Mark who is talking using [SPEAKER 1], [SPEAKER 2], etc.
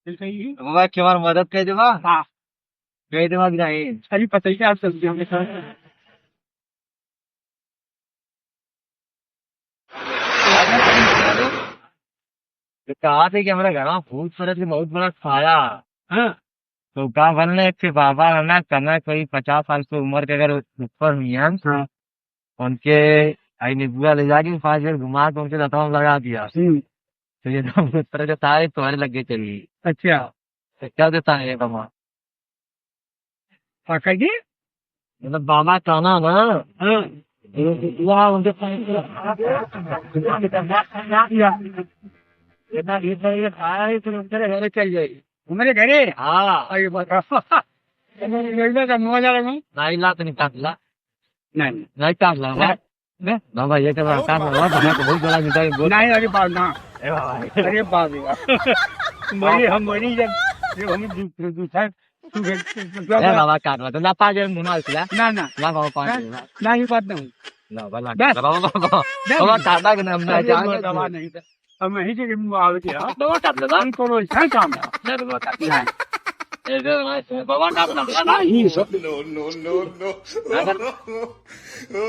[SPEAKER 1] बाबा क्यों मदद कर देवा
[SPEAKER 2] हाँ
[SPEAKER 1] कह देवा कि नहीं
[SPEAKER 2] अरे पता ही क्या आप सब्जी हमें
[SPEAKER 1] तो कहा थे कि हमारे घर में भूत प्रेत की बहुत बड़ा साया
[SPEAKER 2] हाँ
[SPEAKER 1] तो कहा बनने के बाबा है ना करना कोई 50 साल की उम्र के अगर ऊपर हुई है
[SPEAKER 2] हाँ
[SPEAKER 1] उनके आई निबुआ ले जाके 5 बार घुमा के उनके दांतों में लगा दिया तो ये तो भूत प्रेत के सारे तुम्हारे लग गए चली
[SPEAKER 2] अच्छा
[SPEAKER 1] तो क्या देता है ये बाबा
[SPEAKER 2] काका जी
[SPEAKER 1] मतलब बाबा कहना ना
[SPEAKER 2] हाँ
[SPEAKER 1] वहाँ उनके ये खाया ही फिर उनके घर चल जाएगी
[SPEAKER 2] मेरे घरे
[SPEAKER 1] हाँ
[SPEAKER 2] अरे बताओ का मुँह जा रहा हूँ
[SPEAKER 1] नहीं ला तो नहीं काट ला
[SPEAKER 2] नहीं
[SPEAKER 1] नहीं काट ला बाबा ये कर काट ला तो बहुत बड़ा मिलता है
[SPEAKER 2] नहीं अरे बाप ना
[SPEAKER 1] ए बाबा
[SPEAKER 2] अरे बाप मरी हम मरी जब हम दूसरा
[SPEAKER 1] ए बाबा काट ला तो ना पा जाए मुना इसला
[SPEAKER 2] ना ना
[SPEAKER 1] ना बाबा पा जाए
[SPEAKER 2] ना ही बात नहीं
[SPEAKER 1] ना बाबा बाबा काटा के नाम ना जाए
[SPEAKER 2] दवा नहीं हम यही से आवे थे दवा काट ले हम कोनो है काम है दवा काट ले
[SPEAKER 1] बाबा काट ला
[SPEAKER 2] नहीं सब
[SPEAKER 3] no.